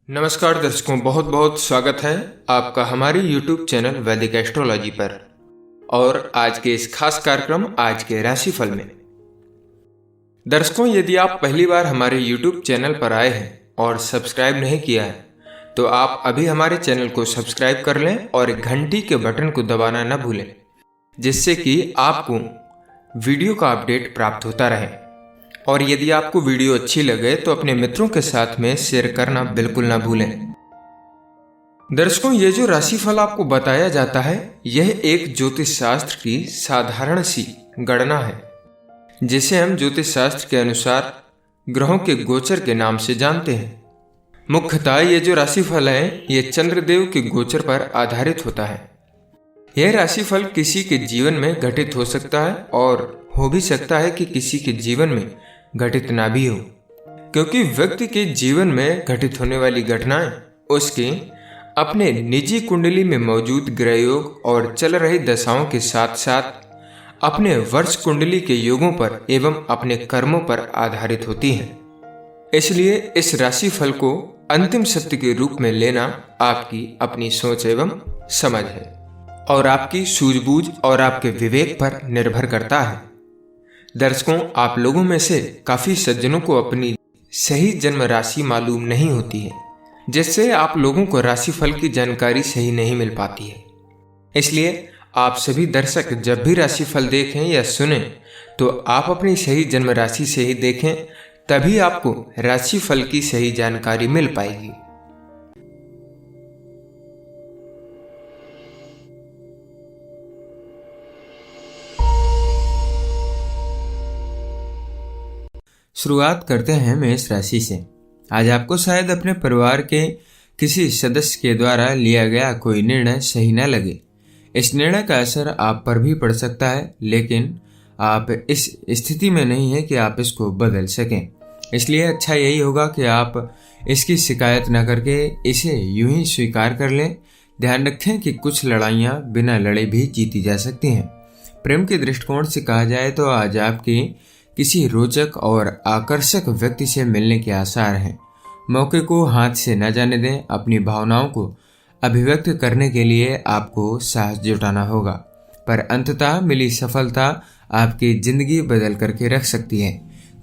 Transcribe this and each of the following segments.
नमस्कार दर्शकों, बहुत बहुत स्वागत है आपका हमारे YouTube चैनल वैदिक एस्ट्रोलॉजी पर। और आज के इस खास कार्यक्रम आज के राशिफल में दर्शकों, यदि आप पहली बार हमारे YouTube चैनल पर आए हैं और सब्सक्राइब नहीं किया है तो आप अभी हमारे चैनल को सब्सक्राइब कर लें और घंटी के बटन को दबाना न भूलें, जिससे कि आपको वीडियो का अपडेट प्राप्त होता रहे। और यदि आपको वीडियो अच्छी लगे तो अपने मित्रों के साथ में शेयर करना बिल्कुल ना भूलें। दर्शकों, ये जो राशिफल आपको बताया जाता है यह एक ज्योतिष शास्त्र की साधारण सी गणना है, जिसे हम ज्योतिष शास्त्र के अनुसार ग्रहों के गोचर के नाम से जानते हैं। मुख्यतः ये जो राशिफल है ये चंद्रदेव के गोचर पर आधारित होता है। यह राशिफल किसी के जीवन में घटित हो सकता है और हो भी सकता है कि किसी के जीवन में घटित ना भी हो, क्योंकि व्यक्ति के जीवन में घटित होने वाली घटनाएं उसके अपने निजी कुंडली में मौजूद ग्रह योग और चल रही दशाओं के साथ साथ अपने वर्ष कुंडली के योगों पर एवं अपने कर्मों पर आधारित होती हैं। इसलिए इस राशिफल को अंतिम सत्य के रूप में लेना आपकी अपनी सोच एवं समझ है और आपकी सूझबूझ और आपके विवेक पर निर्भर करता है। दर्शकों, आप लोगों में से काफी सज्जनों को अपनी सही जन्म राशि मालूम नहीं होती है, जिससे आप लोगों को राशिफल की जानकारी सही नहीं मिल पाती है। इसलिए आप सभी दर्शक जब भी राशिफल देखें या सुने तो आप अपनी सही जन्म राशि से ही देखें, तभी आपको राशिफल की सही जानकारी मिल पाएगी। शुरुआत करते हैं मेष राशि से। आज आपको शायद अपने परिवार के किसी सदस्य के द्वारा लिया गया कोई निर्णय सही न लगे। इस निर्णय का असर आप पर भी पड़ सकता है, लेकिन आप इस स्थिति में नहीं है कि आप इसको बदल सकें। इसलिए अच्छा यही होगा कि आप इसकी शिकायत न करके इसे यूं ही स्वीकार कर लें। ध्यान रखें कि कुछ लड़ाइयाँ बिना लड़े भी जीती जा सकती हैं। प्रेम के दृष्टिकोण से कहा जाए तो आज आपकी किसी रोचक और आकर्षक व्यक्ति से मिलने के आसार हैं। मौके को हाथ से न जाने दें। अपनी भावनाओं को अभिव्यक्त करने के लिए आपको साहस जुटाना होगा, पर अंततः मिली सफलता आपकी जिंदगी बदल करके रख सकती है।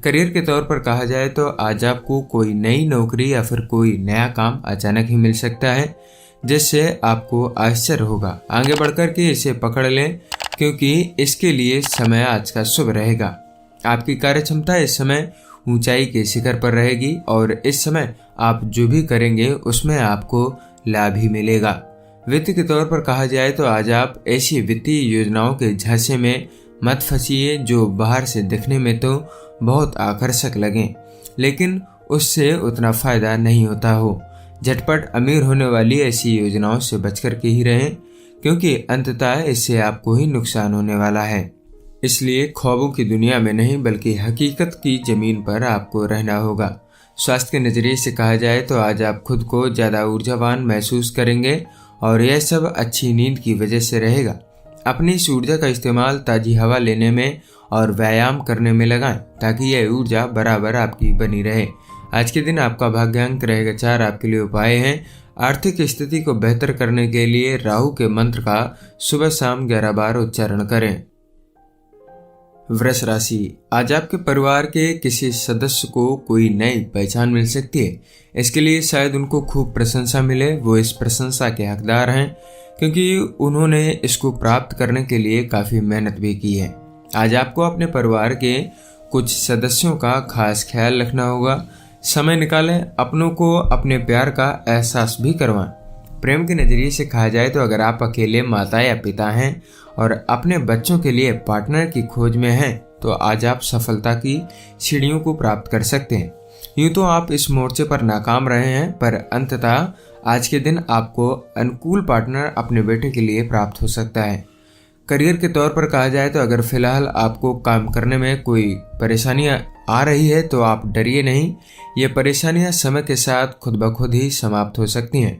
करियर के तौर पर कहा जाए तो आज आपको कोई नई नौकरी या फिर कोई नया काम अचानक ही मिल सकता है, जिससे आपको आश्चर्य होगा। आगे बढ़कर के इसे पकड़ लें, क्योंकि इसके लिए समय आज का शुभ रहेगा। आपकी कार्य क्षमता इस समय ऊंचाई के शिखर पर रहेगी और इस समय आप जो भी करेंगे उसमें आपको लाभ ही मिलेगा। वित्त के तौर पर कहा जाए तो आज आप ऐसी वित्तीय योजनाओं के झांसे में मत फंसिए जो बाहर से दिखने में तो बहुत आकर्षक लगें, लेकिन उससे उतना फायदा नहीं होता हो। झटपट अमीर होने वाली ऐसी योजनाओं से बचकर के ही रहें, क्योंकि अंततः इससे आपको ही नुकसान होने वाला है। इसलिए ख्वाबों की दुनिया में नहीं बल्कि हकीकत की जमीन पर आपको रहना होगा। स्वास्थ्य के नजरिए से कहा जाए तो आज आप खुद को ज्यादा ऊर्जावान महसूस करेंगे और यह सब अच्छी नींद की वजह से रहेगा। अपनी इस ऊर्जा का इस्तेमाल ताजी हवा लेने में और व्यायाम करने में लगाएं, ताकि यह ऊर्जा बराबर आपकी बनी रहे। आज के दिन आपका भाग्यांक रहेगा 4। आपके लिए उपाय हैं। आर्थिक स्थिति को बेहतर करने के लिए राहु के मंत्र का सुबह शाम 11 बार उच्चारण करें। वृष राशि, आज आपके परिवार के किसी सदस्य को कोई नई पहचान मिल सकती है। इसके लिए शायद उनको खूब प्रशंसा मिले। वो इस प्रशंसा के हकदार हैं, क्योंकि उन्होंने इसको प्राप्त करने के लिए काफी मेहनत भी की है। आज आपको अपने परिवार के कुछ सदस्यों का खास ख्याल रखना होगा। समय निकालें, अपनों को अपने प्यार का एहसास भी करवाएं। प्रेम के नजरिए से कहा जाए तो अगर आप अकेले माता या पिता हैं और अपने बच्चों के लिए पार्टनर की खोज में हैं तो आज आप सफलता की सीढ़ियों को प्राप्त कर सकते हैं। यूं तो आप इस मोर्चे पर नाकाम रहे हैं, पर अंततः आज के दिन आपको अनुकूल पार्टनर अपने बेटे के लिए प्राप्त हो सकता है। करियर के तौर पर कहा जाए तो अगर फिलहाल आपको काम करने में कोई परेशानियां आ रही है तो आप डरिए नहीं। ये परेशानियां समय के साथ खुद ब खुद ही समाप्त हो सकती हैं।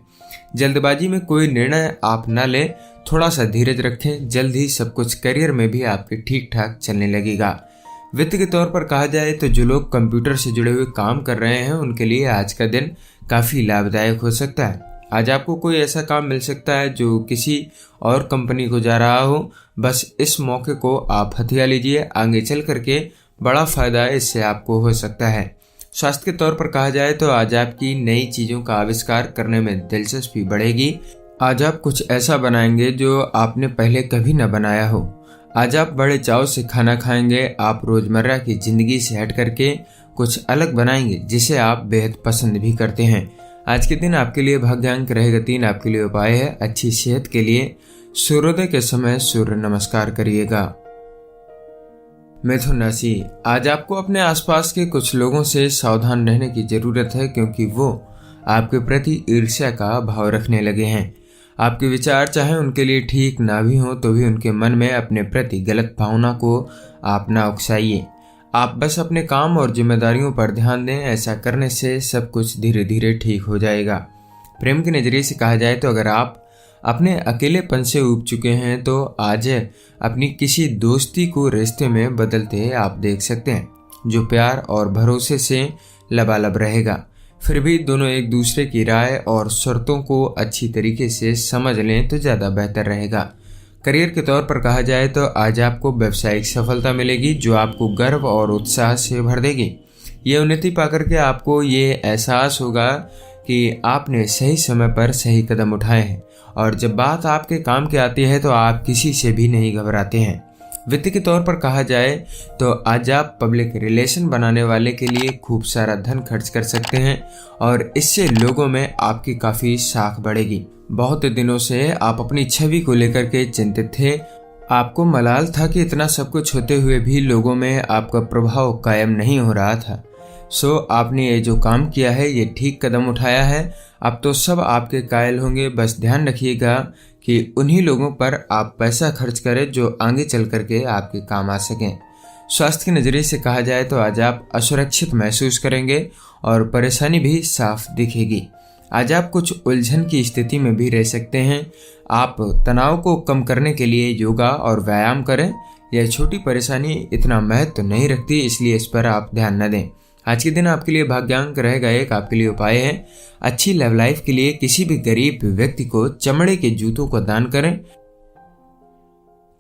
जल्दबाजी में कोई निर्णय आप न लें, थोड़ा सा धीरज रखें। जल्द ही सब कुछ करियर में भी आपके ठीक ठाक चलने लगेगा। वित्त के तौर पर कहा जाए तो जो लोग कंप्यूटर से जुड़े हुए काम कर रहे हैं उनके लिए आज का दिन काफ़ी लाभदायक हो सकता है। आज आपको कोई ऐसा काम मिल सकता है जो किसी और कंपनी को जा रहा हो। बस इस मौके को आप हथिया लीजिए, आगे चल करके बड़ा फायदा इससे आपको हो सकता है। स्वास्थ्य के तौर पर कहा जाए तो आज आपकी नई चीज़ों का आविष्कार करने में दिलचस्पी बढ़ेगी। आज आप कुछ ऐसा बनाएंगे जो आपने पहले कभी न बनाया हो। आज आप बड़े चाव से खाना खाएंगे। आप रोजमर्रा की जिंदगी से हट करके कुछ अलग बनाएंगे जिसे आप बेहद पसंद भी करते हैं। आज के दिन आपके लिए भाग्यांक रहेगा 3। आपके लिए उपाय है अच्छी सेहत के लिए सूर्योदय के समय सूर्य नमस्कार करिएगा। मिथुन राशि, आज आपको अपने आसपास के कुछ लोगों से सावधान रहने की जरूरत है क्योंकि वो आपके प्रति ईर्ष्या का भाव रखने लगे हैं। आपके विचार चाहे उनके लिए ठीक ना भी हो तो भी उनके मन में अपने प्रति गलत भावना को आप ना उकसाइए। आप बस अपने काम और जिम्मेदारियों पर ध्यान दें। ऐसा करने से सब कुछ धीरे धीरे ठीक हो जाएगा। प्रेम के नजरिए से कहा जाए तो अगर आप अपने अकेलेपन से ऊब चुके हैं तो आज अपनी किसी दोस्ती को रिश्ते में बदलते आप देख सकते हैं जो प्यार और भरोसे से लबालब रहेगा। फिर भी दोनों एक दूसरे की राय और शर्तों को अच्छी तरीके से समझ लें तो ज़्यादा बेहतर रहेगा। करियर के तौर पर कहा जाए तो आज आपको व्यावसायिक सफलता मिलेगी जो आपको गर्व और उत्साह से भर देगी। ये उन्नति पाकर के आपको ये एहसास होगा कि आपने सही समय पर सही कदम उठाए हैं और जब बात आपके काम की आती है तो आप किसी से भी नहीं घबराते हैं। वित्त के तौर पर कहा जाए तो आज आप पब्लिक रिलेशन बनाने वाले के लिए खूब सारा धन खर्च कर सकते हैं और इससे लोगों में आपकी काफ़ी साख बढ़ेगी। बहुत दिनों से आप अपनी छवि को लेकर के चिंतित थे। आपको मलाल था कि इतना सब कुछ होते हुए भी लोगों में आपका प्रभाव कायम नहीं हो रहा था। आपने ये जो काम किया है ये ठीक कदम उठाया है। अब तो सब आपके कायल होंगे। बस ध्यान रखिएगा कि उन्हीं लोगों पर आप पैसा खर्च करें जो आगे चल करके आपके काम आ सकें। स्वास्थ्य के नज़रिए से कहा जाए तो आज आप असुरक्षित महसूस करेंगे और परेशानी भी साफ दिखेगी। आज आप कुछ उलझन की स्थिति में भी रह सकते हैं। आप तनाव को कम करने के लिए योगा और व्यायाम करें। यह छोटी परेशानी इतना महत्व नहीं रखती, इसलिए इस पर आप ध्यान न दें। आज के दिन आपके लिए भाग्यांक रहेगा 1। आपके लिए उपाय है अच्छी लव लाइफ के लिए किसी भी गरीब व्यक्ति को चमड़े के जूतों को दान करें।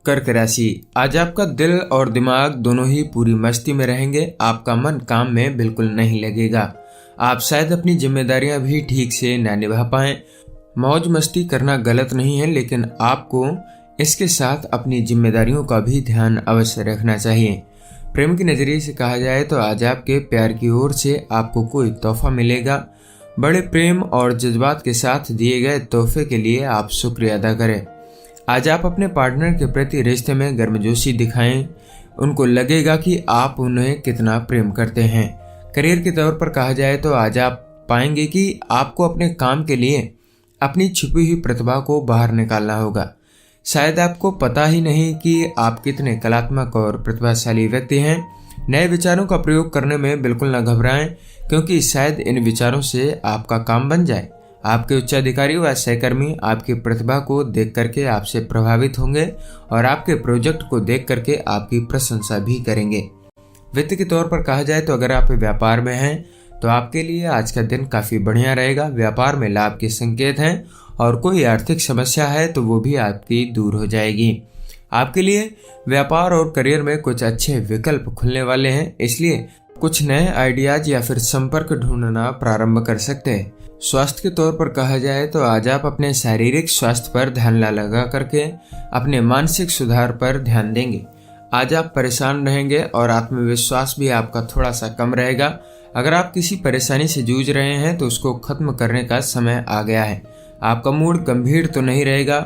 कर्क राशि, आज आपका दिल और दिमाग दोनों ही पूरी मस्ती में रहेंगे। आपका मन काम में बिल्कुल नहीं लगेगा। आप शायद अपनी जिम्मेदारियां भी ठीक से न निभा पाएं। मौज मस्ती करना गलत नहीं है, लेकिन आपको इसके साथ अपनी जिम्मेदारियों का भी ध्यान अवश्य रखना चाहिए। प्रेम के नजरिए से कहा जाए तो आज आपके प्यार की ओर से आपको कोई तोहफा मिलेगा। बड़े प्रेम और जज्बात के साथ दिए गए तोहफे के लिए आप शुक्रिया अदा करें। आज आप अपने पार्टनर के प्रति रिश्ते में गर्मजोशी दिखाएं। उनको लगेगा कि आप उन्हें कितना प्रेम करते हैं। करियर के तौर पर कहा जाए तो आज आप पाएंगे कि आपको अपने काम के लिए अपनी छुपी हुई प्रतिभा को बाहर निकालना होगा। शायद आपको पता ही नहीं कि आप कितने कलात्मक और प्रतिभाशाली व्यक्ति हैं। नए विचारों का प्रयोग करने में बिल्कुल न घबराएं क्योंकि शायद इन विचारों से आपका काम बन जाए। आपके उच्चाधिकारी व सहकर्मी आपकी प्रतिभा को देख करके आपसे प्रभावित होंगे और आपके प्रोजेक्ट को देख करके आपकी प्रशंसा भी करेंगे। वित्त के तौर पर कहा जाए तो अगर आप व्यापार में हैं तो आपके लिए आज का दिन काफ़ी बढ़िया रहेगा। व्यापार में लाभ के संकेत हैं और कोई आर्थिक समस्या है तो वो भी आपकी दूर हो जाएगी। आपके लिए व्यापार और करियर में कुछ अच्छे विकल्प खुलने वाले हैं, इसलिए कुछ नए आइडियाज या फिर संपर्क ढूंढना प्रारंभ कर सकते हैं। स्वास्थ्य के तौर पर कहा जाए तो आज आप अपने शारीरिक स्वास्थ्य पर ध्यान लगा करके अपने मानसिक सुधार पर ध्यान देंगे। आज आप परेशान रहेंगे और आत्मविश्वास भी आपका थोड़ा सा कम रहेगा। अगर आप किसी परेशानी से जूझ रहे हैं तो उसको खत्म करने का समय आ गया है। आपका मूड गंभीर तो नहीं रहेगा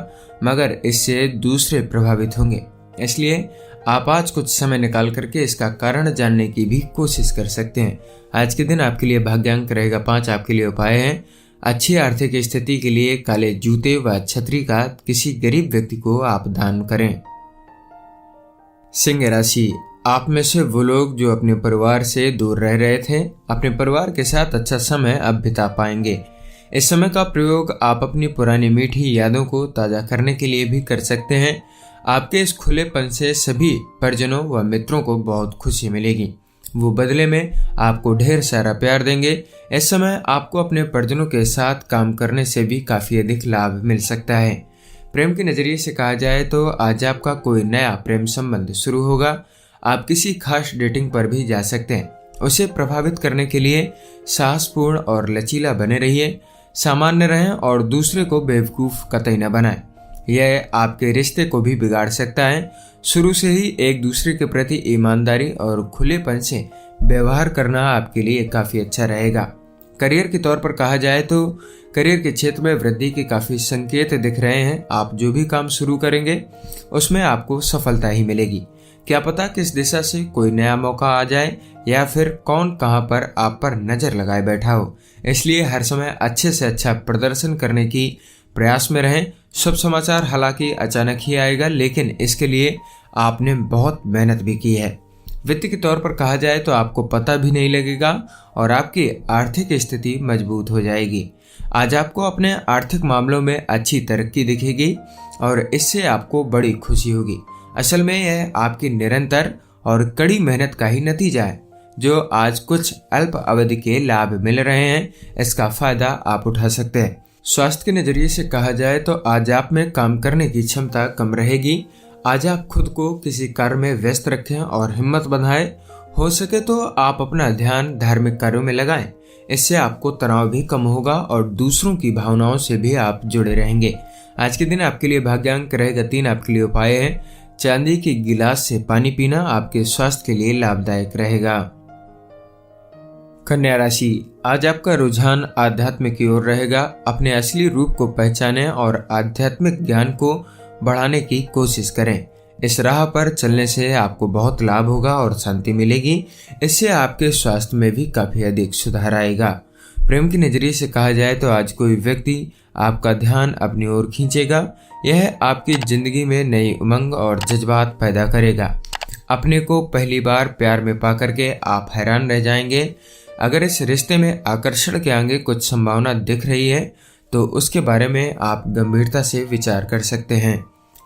मगर इससे दूसरे प्रभावित होंगे, इसलिए आप आज कुछ समय निकाल करके इसका कारण जानने की भी कोशिश कर सकते हैं। आज के दिन आपके लिए भाग्यांक रहेगा 5। आपके लिए उपाय है अच्छी आर्थिक स्थिति के लिए काले जूते व छतरी का किसी गरीब व्यक्ति को आप दान करें। सिंह राशि, आप में से वो लोग जो अपने परिवार से दूर रह रहे थे अपने परिवार के साथ अच्छा समय अब बिता पाएंगे। इस समय का प्रयोग आप अपनी पुरानी मीठी यादों को ताज़ा करने के लिए भी कर सकते हैं। आपके इस खुलेपन से सभी परिजनों व मित्रों को बहुत खुशी मिलेगी। वो बदले में आपको ढेर सारा प्यार देंगे। इस समय आपको अपने परिजनों के साथ काम करने से भी काफी अधिक लाभ मिल सकता है। प्रेम के नजरिए से कहा जाए तो आज आपका कोई नया प्रेम संबंध शुरू होगा। आप किसी खास डेटिंग पर भी जा सकते हैं। उसे प्रभावित करने के लिए साहसपूर्ण और लचीला बने रहिए, सामान्य रहें और दूसरे को बेवकूफ कतई न बनाएं। यह आपके रिश्ते को भी बिगाड़ सकता है। शुरू से ही एक दूसरे के प्रति ईमानदारी और खुलेपन से व्यवहार करना आपके लिए काफी अच्छा रहेगा। करियर के तौर पर कहा जाए तो करियर के क्षेत्र में वृद्धि के काफी संकेत दिख रहे हैं। आप जो भी काम शुरू करेंगे उसमें आपको सफलता ही मिलेगी। क्या पता किस दिशा से कोई नया मौका आ जाए या फिर कौन कहां पर आप पर नजर लगाए बैठा हो। इसलिए हर समय अच्छे से अच्छा प्रदर्शन करने की प्रयास में रहें। शुभ समाचार हालांकि अचानक ही आएगा, लेकिन इसके लिए आपने बहुत मेहनत भी की है। वित्त के तौर पर कहा जाए तो आपको पता भी नहीं लगेगा और आपकी आर्थिक स्थिति मजबूत हो जाएगी। आज आपको अपने आर्थिक मामलों में अच्छी तरक्की दिखेगी और इससे आपको बड़ी खुशी होगी। असल में यह आपकी निरंतर और कड़ी मेहनत का ही नतीजा है। जो आज कुछ अल्प अवधि के लाभ मिल रहे हैं, इसका फायदा आप उठा सकते हैं। स्वास्थ्य के नजरिए से कहा जाए तो आज आप में काम करने की क्षमता कम रहेगी। आज आप खुद को किसी कार्य में व्यस्त रखें और हिम्मत बंधाएं। हो सके तो आप अपना ध्यान धार्मिक कार्यों में लगाएं। इससे आपको तनाव भी कम होगा और दूसरों की भावनाओं से भी आप जुड़े रहेंगे। आज के दिन आपके लिए भाग्यांक रहेगा 3। आपके लिए उपाय है चांदी के गिलास से पानी पीना आपके स्वास्थ्य के लिए लाभदायक रहेगा। कन्या राशि, आज आपका रुझान आध्यात्म की ओर रहेगा। अपने असली रूप को पहचानें और आध्यात्मिक ज्ञान को बढ़ाने की कोशिश करें। इस राह पर चलने से आपको बहुत लाभ होगा और शांति मिलेगी। इससे आपके स्वास्थ्य में भी काफी अधिक सुधार आएगा। प्रेम की नजरिए से कहा जाए तो आज कोई व्यक्ति आपका ध्यान अपनी ओर खींचेगा। यह आपकी जिंदगी में नई उमंग और जज्बात पैदा करेगा। अपने को पहली बार प्यार में पाकर के आप हैरान रह जाएंगे। अगर इस रिश्ते में आकर्षण के आगे कुछ संभावना दिख रही है तो उसके बारे में आप गंभीरता से विचार कर सकते हैं।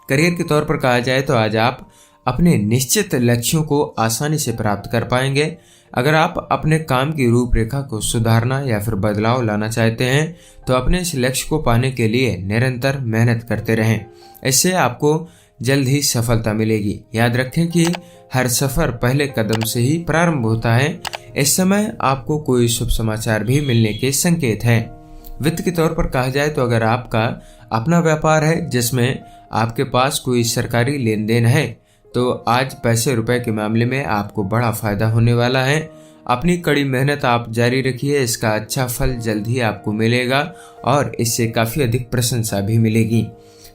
करियर के तौर पर कहा जाए तो आज आप अपने निश्चित लक्ष्यों को आसानी से प्राप्त कर पाएंगे। अगर आप अपने काम की रूपरेखा को सुधारना या फिर बदलाव लाना चाहते हैं तो अपने इस लक्ष्य को पाने के लिए निरंतर मेहनत करते रहें। इससे आपको जल्द ही सफलता मिलेगी। याद रखें कि हर सफर पहले कदम से ही प्रारंभ होता है। इस समय आपको कोई शुभ समाचार भी मिलने के संकेत हैं। वित्त के तौर पर कहा जाए तो अगर आपका अपना व्यापार है जिसमें आपके पास कोई सरकारी लेन देन है तो आज पैसे रुपए के मामले में आपको बड़ा फायदा होने वाला है। अपनी कड़ी मेहनत आप जारी रखिए। इसका अच्छा फल जल्द ही आपको मिलेगा और इससे काफी अधिक प्रशंसा भी मिलेगी।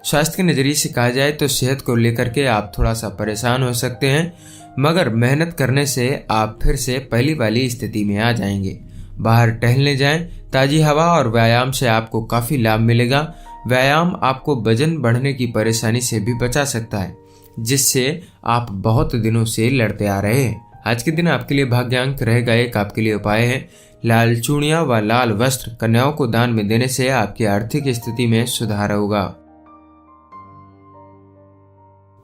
स्वास्थ्य के नजरिए से कहा जाए तो सेहत को लेकर के आप थोड़ा सा परेशान हो सकते हैं, मगर मेहनत करने से आप फिर से पहली वाली स्थिति में आ जाएंगे। बाहर टहलने जाएं। ताजी हवा और व्यायाम से आपको काफी लाभ मिलेगा। व्यायाम आपको वजन बढ़ने की परेशानी से भी बचा सकता है, जिससे आप बहुत दिनों से लड़ते आ रहे हैं। आज के दिन आपके लिए भाग्यांक रहेगा 1। आपके लिए उपाय है लाल चूड़ियां व लाल वस्त्र कन्याओं को दान में देने से आपकी आर्थिक स्थिति में सुधार होगा।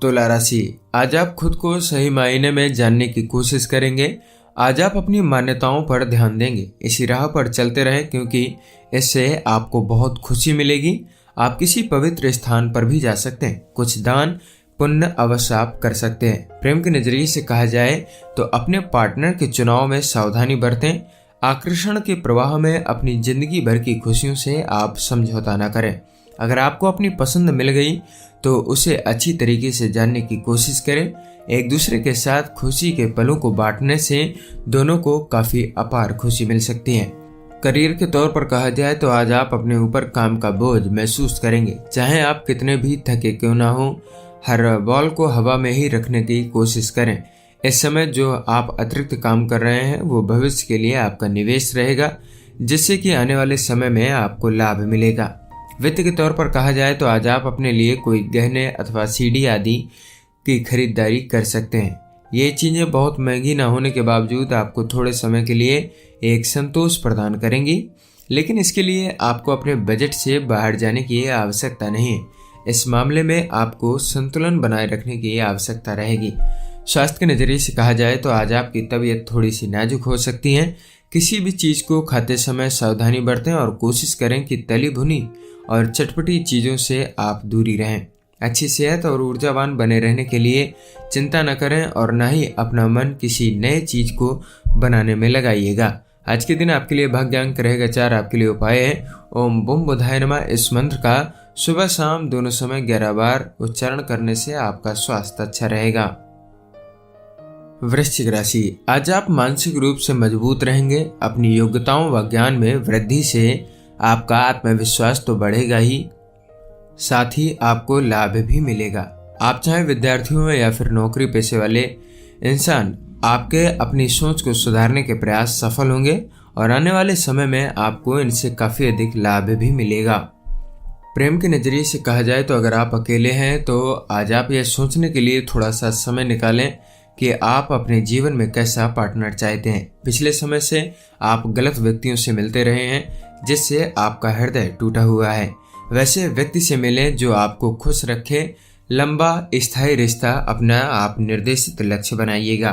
तुला राशि, आज आप खुद को सही मायने में जानने की कोशिश करेंगे। आज आप अपनी मान्यताओं पर ध्यान देंगे। इसी राह पर चलते रहें क्योंकि इससे आपको बहुत खुशी मिलेगी। आप किसी पवित्र स्थान पर भी जा सकते हैं। कुछ दान पुण्य अवश्य आप कर सकते हैं। प्रेम के नजरिए से कहा जाए तो अपने पार्टनर के चुनाव में सावधानी बरतें। आकर्षण के प्रवाह में अपनी जिंदगी भर की खुशियों से आप समझौता न करें। अगर आपको अपनी पसंद मिल गई तो उसे अच्छी तरीके से जानने की कोशिश करें। एक दूसरे के साथ खुशी के पलों को बांटने से दोनों को काफी अपार खुशी मिल सकती है। करियर के तौर पर कहा जाए तो आज आप अपने ऊपर काम का बोझ महसूस करेंगे। चाहे आप कितने भी थके क्यों ना हो, हर बॉल को हवा में ही रखने की कोशिश करें। इस समय जो आप अतिरिक्त काम कर रहे हैं वो भविष्य के लिए आपका निवेश रहेगा, जिससे कि आने वाले समय में आपको लाभ मिलेगा। वित्त के तौर पर कहा जाए तो आज आप अपने लिए कोई गहने अथवा सीडी आदि की खरीदारी कर सकते हैं। ये चीजें बहुत महंगी न होने के बावजूद आपको थोड़े समय के लिए एक संतोष प्रदान करेंगी, लेकिन इसके लिए आपको अपने बजट से बाहर जाने की आवश्यकता नहीं है। इस मामले में आपको संतुलन बनाए रखने की आवश्यकता रहेगी। स्वास्थ्य के नजरिए से कहा जाए तो आज आपकी तबीयत थोड़ी सी नाजुक हो सकती है। किसी भी चीज को खाते समय सावधानी बरतें और कोशिश करें कि तली भुनी और चटपटी चीजों से आप दूरी रहें। अच्छी सेहत और ऊर्जावान बने रहने के लिए चिंता न करें और न ही अपना मन किसी नए चीज को बनाने में लगाइएगा। आज के दिन आपके लिए भाग्य अंक रहेगा 4। आपके लिए उपाय है ओम बुम बुधाय नमः। इस मंत्र का सुबह शाम दोनों समय 11 बार उच्चारण करने से आपका स्वास्थ्य अच्छा रहेगा। वृश्चिक राशि, आज आप मानसिक रूप से मजबूत रहेंगे। अपनी योग्यताओं व ज्ञान में वृद्धि से आपका आत्मविश्वास तो बढ़ेगा ही, साथ ही आपको लाभ भी मिलेगा। आप चाहे विद्यार्थी हो या फिर नौकरी पेशे वाले इंसान, आपके अपनी सोच को सुधारने के प्रयास सफल होंगे और आने वाले समय में आपको इनसे काफी अधिक लाभ भी मिलेगा। प्रेम के नजरिए से कहा जाए तो अगर आप अकेले हैं तो आज आप यह सोचने के लिए थोड़ा सा समय निकालें कि आप अपने जीवन में कैसा पार्टनर चाहते हैं। पिछले समय से आप गलत व्यक्तियों से मिलते रहे हैं जिससे आपका हृदय टूटा हुआ है। वैसे व्यक्ति से मिलें जो आपको खुश रखे। लंबा स्थायी रिश्ता अपना आप निर्देशित लक्ष्य बनाइएगा।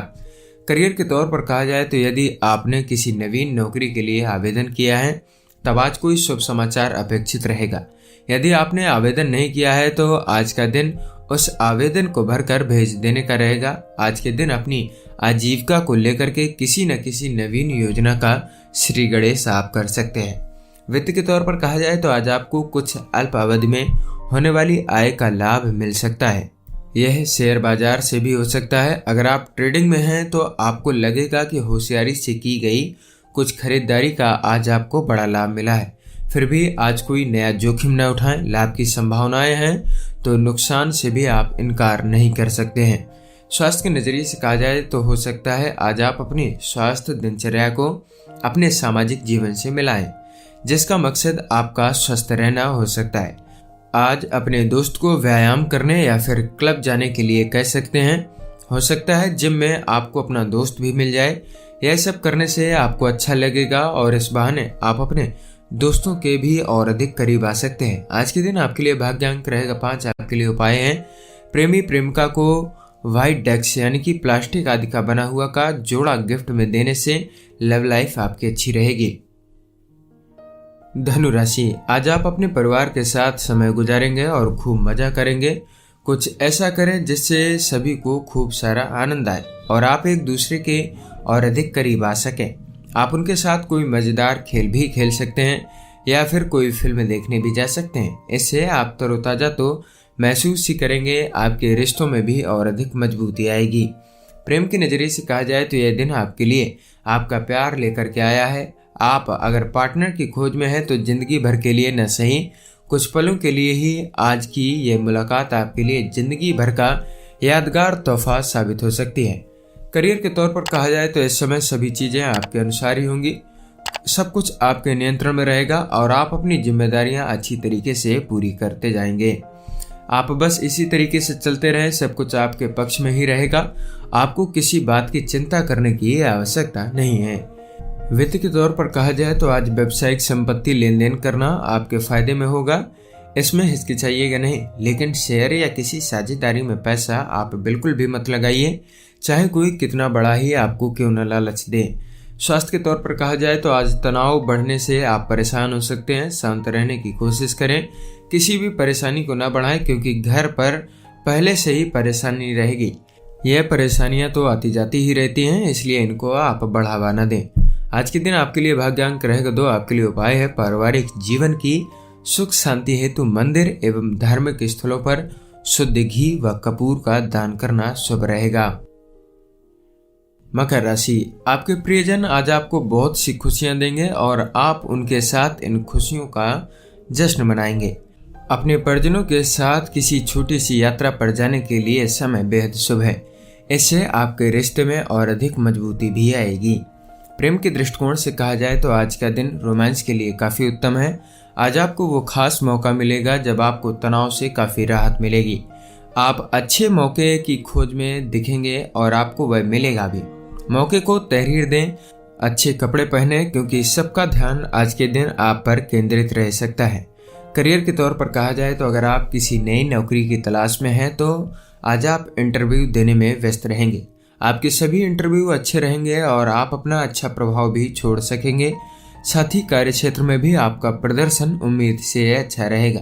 करियर के तौर पर कहा जाए तो यदि आपने किसी नवीन नौकरी के लिए आवेदन किया है तब आज कोई शुभ समाचार अपेक्षित रहेगा। यदि आपने आवेदन नहीं किया है तो आज का दिन उस आवेदन को भरकर भेज देने का रहेगा। आज के दिन अपनी आजीविका को लेकर के किसी न किसी नवीन योजना का श्री गणेश आप कर सकते हैं। वित्त के तौर पर कहा जाए तो आज आपको कुछ अल्प अवधि में होने वाली आय का लाभ मिल सकता है। यह शेयर बाजार से भी हो सकता है। अगर आप ट्रेडिंग में हैं तो आपको लगेगा कि होशियारी से की गई कुछ खरीदारी का आज आपको बड़ा लाभ मिला है। फिर भी आज कोई नया जोखिम न उठाएं। लाभ की संभावनाएं हैं तो नुकसान से भी आप इनकार नहीं कर सकते हैं। स्वास्थ्य के नजरिए से कहा जाए तो हो सकता है आज आप अपनी स्वास्थ्य दिनचर्या को अपने सामाजिक जीवन से मिलाएं, जिसका मकसद आपका स्वस्थ रहना हो सकता है। आज अपने दोस्त को व्यायाम करने या फिर क्लब जाने के लिए कह सकते हैं। हो सकता है जिम में आपको अपना दोस्त भी मिल जाए। यह सब करने से आपको अच्छा लगेगा और इस बहाने आप अपने दोस्तों के भी और अधिक करीब आ सकते हैं। आज के दिन आपके लिए भाग्य अंक रहेगा 5। आपके लिए उपाय है प्रेमी प्रेमिका को व्हाइट डेक्स यानी कि प्लास्टिक आदि का बना हुआ का जोड़ा गिफ्ट में देने से लव लाइफ आपकी अच्छी रहेगी। धनु राशि, आज आप अपने परिवार के साथ समय गुजारेंगे और खूब मजा करेंगे। कुछ ऐसा करें जिससे सभी को खूब सारा आनंद आए और आप एक दूसरे के और अधिक करीब आ सकें। आप उनके साथ कोई मजेदार खेल भी खेल सकते हैं या फिर कोई फिल्म देखने भी जा सकते हैं। इससे आप तरोताजा तो महसूस ही करेंगे, आपके रिश्तों में भी और अधिक मजबूती आएगी। प्रेम के नजरिए से कहा जाए तो यह दिन आपके लिए आपका प्यार लेकर के आया है। आप अगर पार्टनर की खोज में है तो जिंदगी भर के लिए न सही कुछ पलों के लिए ही आज की यह मुलाकात आपके लिए जिंदगी भर का यादगार तोहफा साबित हो सकती है। करियर के तौर पर कहा जाए तो इस समय सभी चीजें आपके अनुसार ही होंगी। सब कुछ आपके नियंत्रण में रहेगा और आप अपनी जिम्मेदारियां अच्छी तरीके से पूरी करते जाएंगे। आप बस इसी तरीके से चलते रहें, सब कुछ आपके पक्ष में ही रहेगा। आपको किसी बात की चिंता करने की आवश्यकता नहीं है। वित्त के तौर पर कहा जाए तो आज व्यावसायिक संपत्ति लेन देन करना आपके फायदे में होगा। इसमें हिचकिचाइएगा नहीं, लेकिन शेयर या किसी साझेदारी में पैसा आप बिल्कुल भी मत लगाइए, चाहे कोई कितना बड़ा ही आपको क्यों न लालच दे। स्वास्थ्य के तौर पर कहा जाए तो आज तनाव बढ़ने से आप परेशान हो सकते हैं। शांत रहने की कोशिश करें, किसी भी परेशानी को न बढ़ाएं क्योंकि घर पर पहले से ही परेशानी रहेगी। यह परेशानियां तो आती जाती ही रहती हैं, इसलिए इनको आप बढ़ावा न दें। आज के दिन आपके लिए भाग्य अंक रहेगा 2। आपके लिए उपाय है पारिवारिक जीवन की सुख शांति हेतु मंदिर एवं धार्मिक स्थलों पर शुद्ध घी व कपूर का दान करना शुभ रहेगा। मकर राशि, आपके प्रियजन आज आपको बहुत सी खुशियां देंगे और आप उनके साथ इन खुशियों का जश्न मनाएंगे। अपने परिजनों के साथ किसी छोटी सी यात्रा पर जाने के लिए समय बेहद शुभ है। इससे आपके रिश्ते में और अधिक मजबूती भी आएगी। प्रेम के दृष्टिकोण से कहा जाए तो आज का दिन रोमांस के लिए काफी उत्तम है। आज आपको वो खास मौका मिलेगा जब आपको तनाव से काफी राहत मिलेगी। आप अच्छे मौके की खोज में दिखेंगे और आपको वह मिलेगा भी। मौके को तहरीर दें, अच्छे कपड़े पहने क्योंकि सबका ध्यान आज के दिन आप पर केंद्रित रह सकता है। करियर के तौर पर कहा जाए तो अगर आप किसी नई नौकरी की तलाश में हैं तो आज आप इंटरव्यू देने में व्यस्त रहेंगे। आपके सभी इंटरव्यू अच्छे रहेंगे और आप अपना अच्छा प्रभाव भी छोड़ सकेंगे। साथ ही कार्य क्षेत्र में भी आपका प्रदर्शन उम्मीद से अच्छा रहेगा।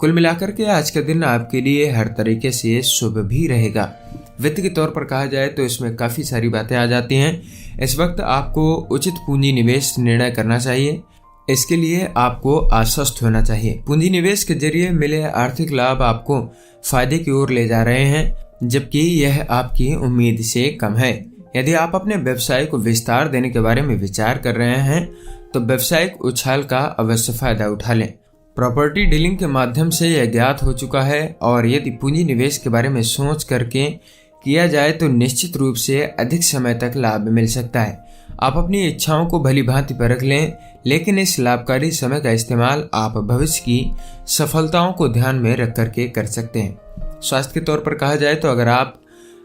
कुल मिलाकर के आज का दिन आपके लिए हर तरीके से शुभ भी रहेगा। वित्त के तौर पर कहा जाए तो इसमें काफी सारी बातें आ जाती हैं। इस वक्त आपको उचित पूंजी निवेश निर्णय करना चाहिए। इसके लिए आपको आश्वस्त होना चाहिए। पूंजी निवेश के जरिए मिले आर्थिक लाभ आपको फायदे की ओर ले जा रहे हैं, जबकि यह आपकी उम्मीद से कम है। यदि आप अपने व्यवसाय को विस्तार देने के बारे में विचार कर रहे हैं तो व्यावसायिक उछाल का अवश्य फायदा उठा लें। प्रॉपर्टी डीलिंग के माध्यम से यह ज्ञात हो चुका है और यदि पूंजी निवेश के बारे में सोच करके किया जाए तो निश्चित रूप से अधिक समय तक लाभ मिल सकता है। आप अपनी इच्छाओं को भली भांति परख लें, लेकिन इस लाभकारी समय का इस्तेमाल आप भविष्य की सफलताओं को ध्यान में रख करके कर सकते हैं। स्वास्थ्य के तौर पर कहा जाए तो अगर आप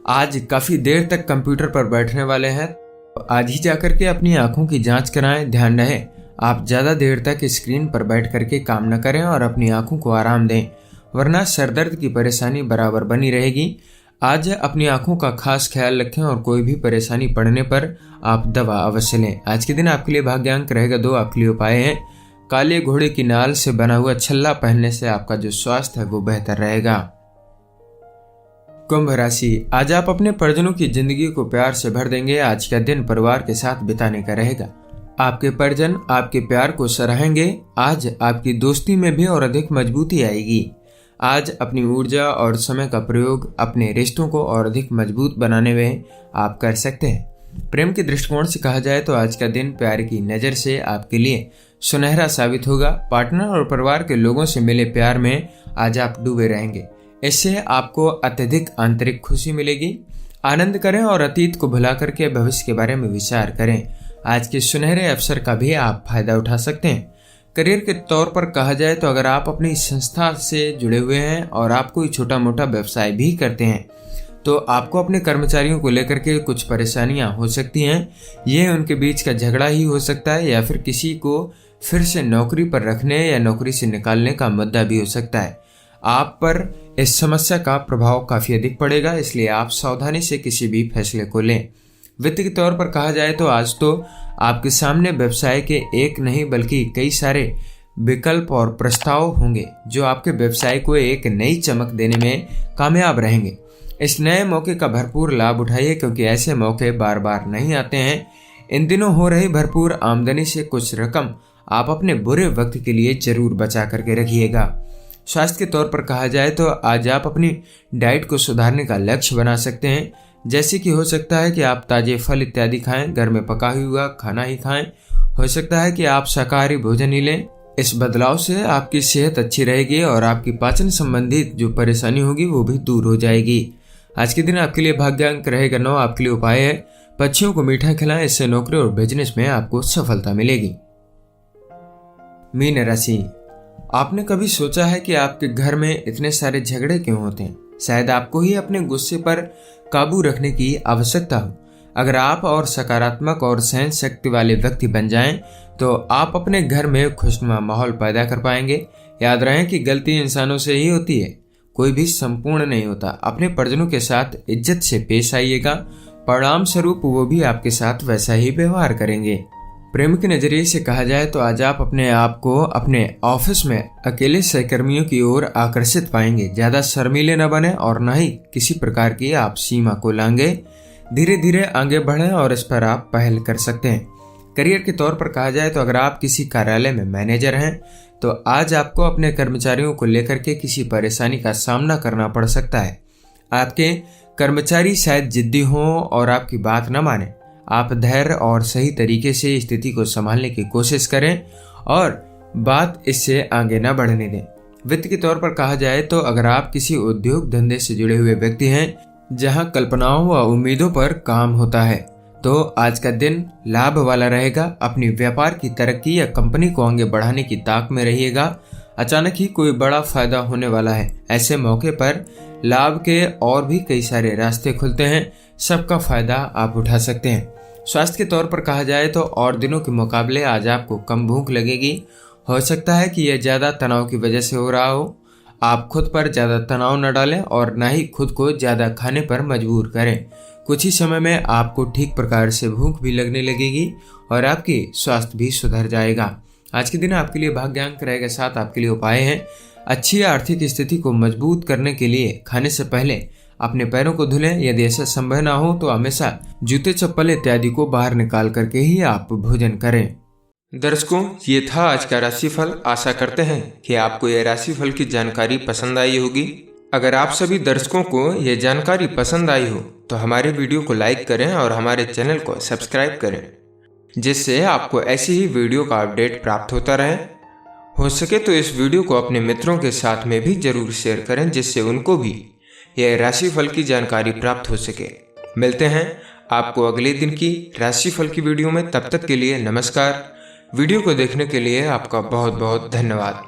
आज काफी देर तक कंप्यूटर पर बैठने वाले हैं तो आज ही जाकर के अपनी आंखों की जांच कराएं। ध्यान रहे आप ज्यादा देर तक स्क्रीन पर बैठ करके काम न करें और अपनी आंखों को आराम दें, वरना सरदर्द की परेशानी बराबर बनी रहेगी। आज अपनी आंखों का खास ख्याल रखें और कोई भी परेशानी पड़ने पर आप दवा अवश्य लें। आज के दिन आपके लिए भाग्यांक रहेगा 2। आपके लिए उपाय है काले घोड़े की नाल से बना हुआ छल्ला पहनने से आपका जो स्वास्थ्य है वो बेहतर रहेगा। कुंभ राशि, आज आप अपने परिजनों की जिंदगी को प्यार से भर देंगे। आज का दिन परिवार के साथ बिताने का रहेगा। आपके परिजन आपके प्यार को सराहेंगे। आज आपकी दोस्ती में भी और अधिक मजबूती आएगी। आज अपनी ऊर्जा और समय का प्रयोग अपने रिश्तों को और अधिक मजबूत बनाने में आप कर सकते हैं। प्रेम के दृष्टिकोण से कहा जाए तो आज का दिन प्यार की नज़र से आपके लिए सुनहरा साबित होगा। पार्टनर और परिवार के लोगों से मिले प्यार में आज आप डूबे रहेंगे। इससे आपको अत्यधिक आंतरिक खुशी मिलेगी। आनंद करें और अतीत को भुला करके भविष्य के बारे में विचार करें। आज के सुनहरे अवसर का भी आप फायदा उठा सकते हैं। करियर के तौर पर कहा जाए तो अगर आप अपनी संस्था से जुड़े हुए हैं और आप कोई छोटा मोटा व्यवसाय भी करते हैं तो आपको अपने कर्मचारियों को लेकर के कुछ परेशानियां हो सकती हैं। ये उनके बीच का झगड़ा ही हो सकता है या फिर किसी को फिर से नौकरी पर रखने या नौकरी से निकालने का मुद्दा भी हो सकता है। आप पर इस समस्या का प्रभाव काफी अधिक पड़ेगा, इसलिए आप सावधानी से किसी भी फैसले को लें। वित्त के तौर पर कहा जाए तो आज तो आपके सामने व्यवसाय के एक नहीं बल्कि कई सारे विकल्प और प्रस्ताव होंगे जो आपके व्यवसाय को एक नई चमक देने में कामयाब रहेंगे। इस नए मौके का भरपूर लाभ उठाइए क्योंकि ऐसे मौके बार बार नहीं आते हैं। इन दिनों हो रही भरपूर आमदनी से कुछ रकम आप अपने बुरे वक्त के लिए जरूर बचा करके रखिएगा। स्वास्थ्य के तौर पर कहा जाए तो आज आप अपनी डाइट को सुधारने का लक्ष्य बना सकते हैं, जैसे कि हो सकता है कि आप ताजे फल इत्यादि खाएं, घर में पका हुआ खाना ही खाएं। हो सकता है कि आप शाकाहारी भोजन ही लें। इस बदलाव से आपकी सेहत अच्छी रहेगी और आपकी पाचन संबंधित जो परेशानी होगी वो भी दूर हो जाएगी। आज के दिन आपके लिए भाग्यांक रहेगा 9। आपके लिए उपाय है पक्षियों को मीठा खिलाएं, इससे नौकरी और बिजनेस में आपको सफलता मिलेगी। मीन राशि, आपने कभी सोचा है कि आपके घर में इतने सारे झगड़े क्यों होते हैं? शायद आपको ही अपने गुस्से पर काबू रखने की आवश्यकता हो। अगर आप और सकारात्मक और सहन शक्ति वाले व्यक्ति बन जाएं, तो आप अपने घर में खुशनुमा माहौल पैदा कर पाएंगे। याद रहे कि गलती इंसानों से ही होती है, कोई भी संपूर्ण नहीं होता। अपने परिजनों के साथ इज्जत से पेश आइएगा, परिणाम स्वरूप वो भी आपके साथ वैसा ही व्यवहार करेंगे। प्रेम के नजरिए से कहा जाए तो आज आप अपने आप को अपने ऑफिस में अकेले सहकर्मियों की ओर आकर्षित पाएंगे। ज्यादा शर्मीले न बने और न ही किसी प्रकार की आप सीमा को लांगे। धीरे धीरे आगे बढ़ें और इस पर आप पहल कर सकते हैं। करियर के तौर पर कहा जाए तो अगर आप किसी कार्यालय में मैनेजर हैं तो आज आपको अपने कर्मचारियों को लेकर के किसी परेशानी का सामना करना पड़ सकता है। आपके कर्मचारी शायद जिद्दी हों और आपकी बात न माने। आप धैर्य और सही तरीके से स्थिति को संभालने की कोशिश करें और बात इससे आगे न बढ़ने दें। वित्त के तौर पर कहा जाए तो अगर आप किसी उद्योग धंधे से जुड़े हुए व्यक्ति हैं जहां कल्पनाओं व उम्मीदों पर काम होता है तो आज का दिन लाभ वाला रहेगा। अपनी व्यापार की तरक्की या कंपनी को आगे बढ़ाने की ताक में रहिएगा। अचानक ही कोई बड़ा फायदा होने वाला है। ऐसे मौके पर लाभ के और भी कई सारे रास्ते खुलते हैं, सबका फायदा आप उठा सकते हैं। स्वास्थ्य के तौर पर कहा जाए तो और दिनों के मुकाबले आज आपको कम भूख लगेगी। हो सकता है कि यह ज्यादा तनाव की वजह से हो रहा हो। आप खुद पर ज्यादा तनाव न डालें और न ही खुद को ज्यादा खाने पर मजबूर करें। कुछ ही समय में आपको ठीक प्रकार से भूख भी लगने लगेगी और आपकी स्वास्थ्य भी सुधर जाएगा। आज के दिन आपके लिए भाग्यांक रहेगा 7। आपके लिए उपाय हैं। अच्छी आर्थिक स्थिति को मजबूत करने के लिए खाने से पहले अपने पैरों को धुलें। यदि ऐसा संभव ना हो तो हमेशा जूते चप्पल इत्यादि को बाहर निकाल करके ही आप भोजन करें। दर्शकों, ये था आज का राशिफल। आशा करते हैं कि आपको यह राशिफल की जानकारी पसंद आई होगी। अगर आप सभी दर्शकों को यह जानकारी पसंद आई हो तो हमारे वीडियो को लाइक करें और हमारे चैनल को सब्सक्राइब करें, जिससे आपको ऐसी ही वीडियो का अपडेट प्राप्त होता रहे। हो सके तो इस वीडियो को अपने मित्रों के साथ में भी जरूर शेयर करें, जिससे उनको भी यह राशिफल की जानकारी प्राप्त हो सके। मिलते हैं आपको अगले दिन की राशिफल की वीडियो में। तब तक के लिए नमस्कार। वीडियो को देखने के लिए आपका बहुत बहुत धन्यवाद।